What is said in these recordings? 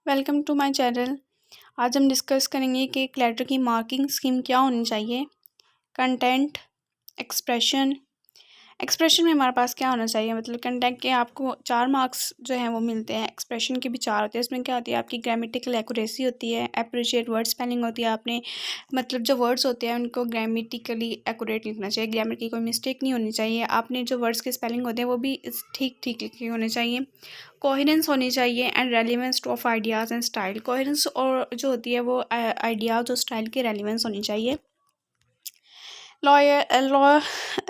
Welcome to my channel. आज हम discuss करेंगे कि एक लेटर की मार्किंग स्कीम क्या होनी चाहिए। Content, expression. एक्सप्रेशन में हमारे पास क्या होना चाहिए, मतलब कंटेंट के आपको 4 मार्क्स जो हैं वो मिलते हैं। एक्सप्रेशन के भी 4 होते हैं। इसमें क्या होती है, आपकी ग्रामेटिकल एक्यूरेसी होती है, अप्रिशिएट वर्ड स्पेलिंग होती है। आपने मतलब जो वर्ड्स होते हैं उनको ग्रामेटिकली एक्यूरेट लिखना चाहिए, ग्रामर की कोई मिस्टेक नहीं होनी चाहिए। आपने जो वर्ड्स के स्पेलिंग होते हैं वो भी ठीक ठीक लिखे होने चाहिए। कोहेरेंस होनी चाहिए and relevance two of ideas and style. Coherence और जो होती है वो आइडियाज़ और स्टाइल की रेलिवेंस होनी चाहिए।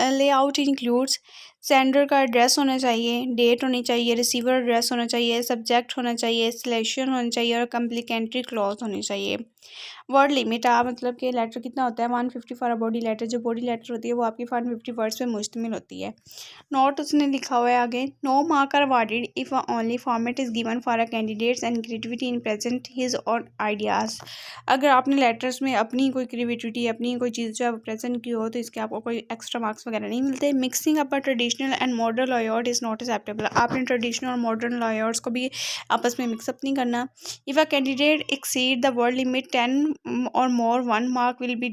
लेआउट इंक्लूड्स सेंडर का एड्रेस होना चाहिए, डेट होनी चाहिए, रिसीवर एड्रेस होना चाहिए, सब्जेक्ट होना चाहिए, सिलेक्शन होनी चाहिए और कम्प्लीमेंट्री क्लॉज होनी चाहिए। वर्ड लिमिट मतलब कि लेटर कितना होता है 150 फॉर अ बॉडी लेटर। जो बॉडी लेटर होती है वो आपकी 150 वर्ड्स पे मुश्तमिल होती है। नोट उसने लिखा हुआ है आगे, no mark are awarded if only format is given for a candidates and creativity in present his or ideas. अगर आपने लेटर्स में अपनी कोई क्रिएटिविटी, अपनी कोई चीज़ जो है प्रेजेंट की हो तो इसके आपको कोई एक्स्ट्रा मार्क्स वगैरह नहीं मिलते। Mixing up a traditional and modern lawyered is not acceptable. आपने ट्रेडिशनल और मॉडर्न लॉयर्स को भी आपस में मिक्सअप नहीं करना। If a candidate exceed the word limit 10 और more 1 mark will be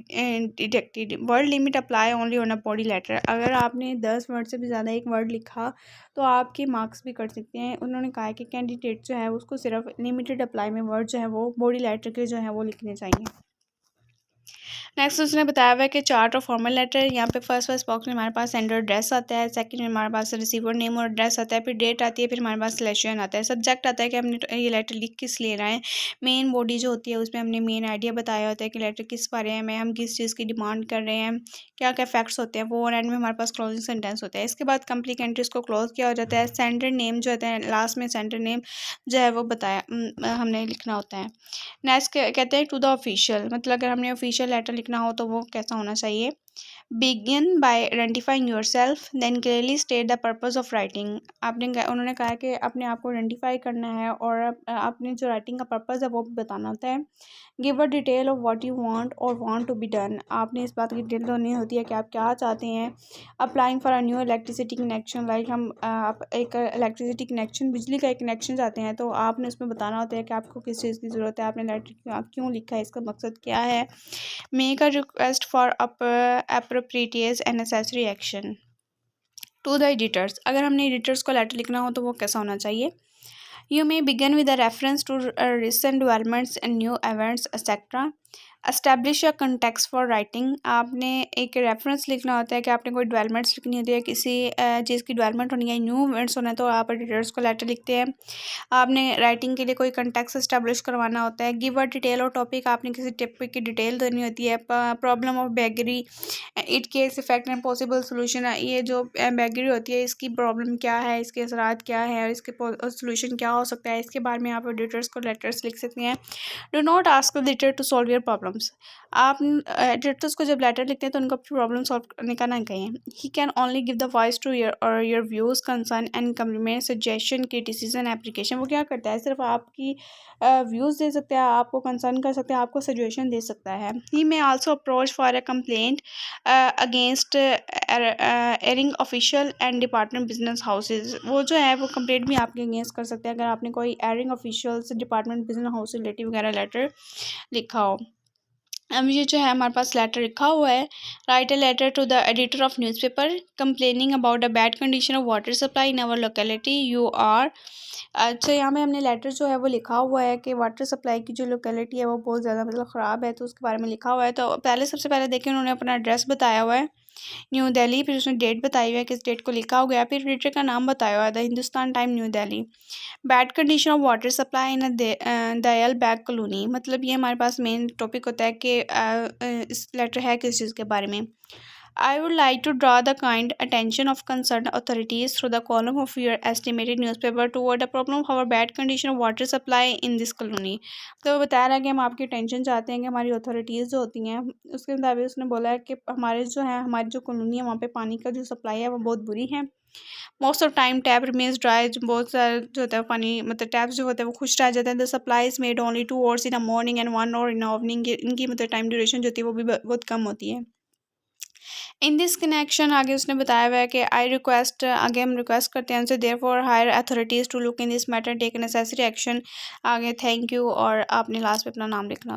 deducted. Word limit apply only on a body letter. अगर आपने 10 वर्ड से भी ज़्यादा एक वर्ड लिखा तो आपके मार्क्स भी कट सकते हैं। उन्होंने कहा है कि कैंडिडेट जो है उसको सिर्फ लिमिटेड अप्लाई में वर्ड जो है वो बॉडी लेटर के जो है वो लिखने चाहिए। नेक्स्ट उसने बताया हुआ है कि चार्ट और फॉर्मल लेटर। यहाँ पे फर्स्ट बॉक्स में हमारे पास सेंडर एड्रेस आता है, सेकंड में हमारे पास रिसीवर नेम और एड्रेस आता है, फिर डेट आती है, फिर हमारे पास सिलेक्शन आता है, सब्जेक्ट आता है कि हमने ये लेटर लिख किस ले रहे हैं, मेन बॉडी जो होती है उसमें हमने मेन आइडिया बताया होता है कि लेटर किस बारे में, हम किस चीज़ की डिमांड कर रहे हैं, क्या क्या फैक्ट्स होते हैं वो, और एंड में हमारे पास क्लोजिंग सेंटेंस होता है। इसके बाद कम्प्लीमेंट्री को क्लोज किया हो जाता है। सेंडर नेम जो होता है लास्ट में, सेंडर नेम जो है वो बताया हमने लिखना होता है। नेक्स्ट कहते हैं टू द ऑफिशियल, मतलब अगर हमने ऑफिशियल लेटर लिखना हो तो वो कैसा होना चाहिए। Begin by identifying yourself then clearly state the purpose of writing. उन्होंने कहा कि अपने आप को आइडेंटिफाई करना है और अपने जो राइटिंग का पर्पज़ है वो भी बताना होता है। Give a detail of what you want और वांट टू बी डन। आपने इस बात की डिटेल होनी होती है कि आप क्या चाहते हैं। Applying for a new electricity connection, like हम आप एक इलेक्ट्रिसिटी कनेक्शन, बिजली का एक कनेक्शन चाहते हैं तो आपने उसमें बताना होता है कि आपको किस चीज़ की ज़रूरत है, आपने लेटर आप क्यों लिखा है, इसका मकसद क्या है। Make a request for appropriate and necessary action to the editors. अगर हमने एडिटर्स को लेटर लिखना हो तो वो कैसा होना चाहिए। You may begin with a reference to recent developments and new events etcetera. Establish a context for writing. आपने एक रेफरेंस लिखना होता है कि आपने कोई डेवलपमेंट्स लिखनी होती है, किसी चीज़ की डेवलपमेंट होनी है, न्यू इवेंट्स होना है तो आप एडिटर्स को लेटर लिखते हैं। आपने राइटिंग के लिए कोई कंटेक्स्ट एस्टैब्लिश करवाना होता है। गिव अ डिटेल और टॉपिक, आपने किसी टॉपिक की डिटेल देनी होती है। Problem of beggary, it case effect and possible solution. ये जो बेगरी होती है इसकी प्रॉब्लम क्या है, इसके असरात क्या है और इसके सोल्यूशन क्या हो सकता है, इसके बारे में आप एडिटर्स को लेटर्स लिख सकते हैं। Do not ask the editor to solve your problems. आप एडिटर्स को जब लेटर लिखते हैं तो उनको अपनी प्रॉब्लम सॉल्व करने का ना कहें। He can only give the voice to your views, concern and compliment, suggestion, criticism, application. वो क्या करता है, सिर्फ आपकी व्यूज़ दे सकते हैं, आपको कंसर्न कर सकते हैं, आपको सजेशन दे सकता है। He may also approach for a complaint against erring official and department business houses. वो जो है वो कंप्लेंट भी आपके अगेंस्ट कर सकते हैं अगर आपने कोई erring officials, department, business house relative वगैरह लेटर लिखा हो। अब ये जो है हमारे पास लेटर लिखा हुआ है। Write a letter to the editor of newspaper complaining about a bad condition of water supply in our locality you are. अच्छा, यहाँ में हमने लेटर जो है वो लिखा हुआ है कि वाटर सप्लाई की जो लोकेलिटी है वो बहुत ज़्यादा मतलब ख़राब है, तो उसके बारे में लिखा हुआ है। तो पहले सबसे पहले देखें उन्होंने अपना एड्रेस बताया हुआ है न्यू दिल्ली, फिर उसने डेट बताई हुई है, किस डेट को लिखा हुआ है, फिर एडिटर का नाम बताया हुआ है the Hindustan time new Delhi. Bad condition of water supply in Dayal bag colony. मतलब ये हमारे पास मेन टॉपिक होता है कि इस लेटर है किस चीज़ के बारे में। I would like to draw the kind attention of concerned authorities through the column of your estimated newspaper toward the problem of our bad condition of water supply in this colony। तो वो बता रहा है कि हम आपकी tension चाहते हैं कि हमारी अथॉरिटीज़ जो होती हैं, उसके मुताबिक उसने बोला है कि हमारे जो है हमारी जो कॉलोनी है वहाँ पे पानी का जो सप्लाई है वो बहुत बुरी है। Most of time tap remains dry, बहुत सारा जो होता है पानी मतलब टैप्स जो होते हैं वो खुश रह जाते हैं। The supply is made only 2 hours in a morning and 1 hour in evening. इनकी मतलब टाइम ड्यूरेशन जो होती है वो भी बहुत कम होती है। इन दिस कनेक्शन आगे उसने बताया हुआ है कि आई रिक्वेस्ट, आगे हम रिक्वेस्ट करते हैं उनसे, there for higher authorities to look in this matter, take necessary action. आगे थैंक यू और आपने लास्ट में अपना नाम लिखना।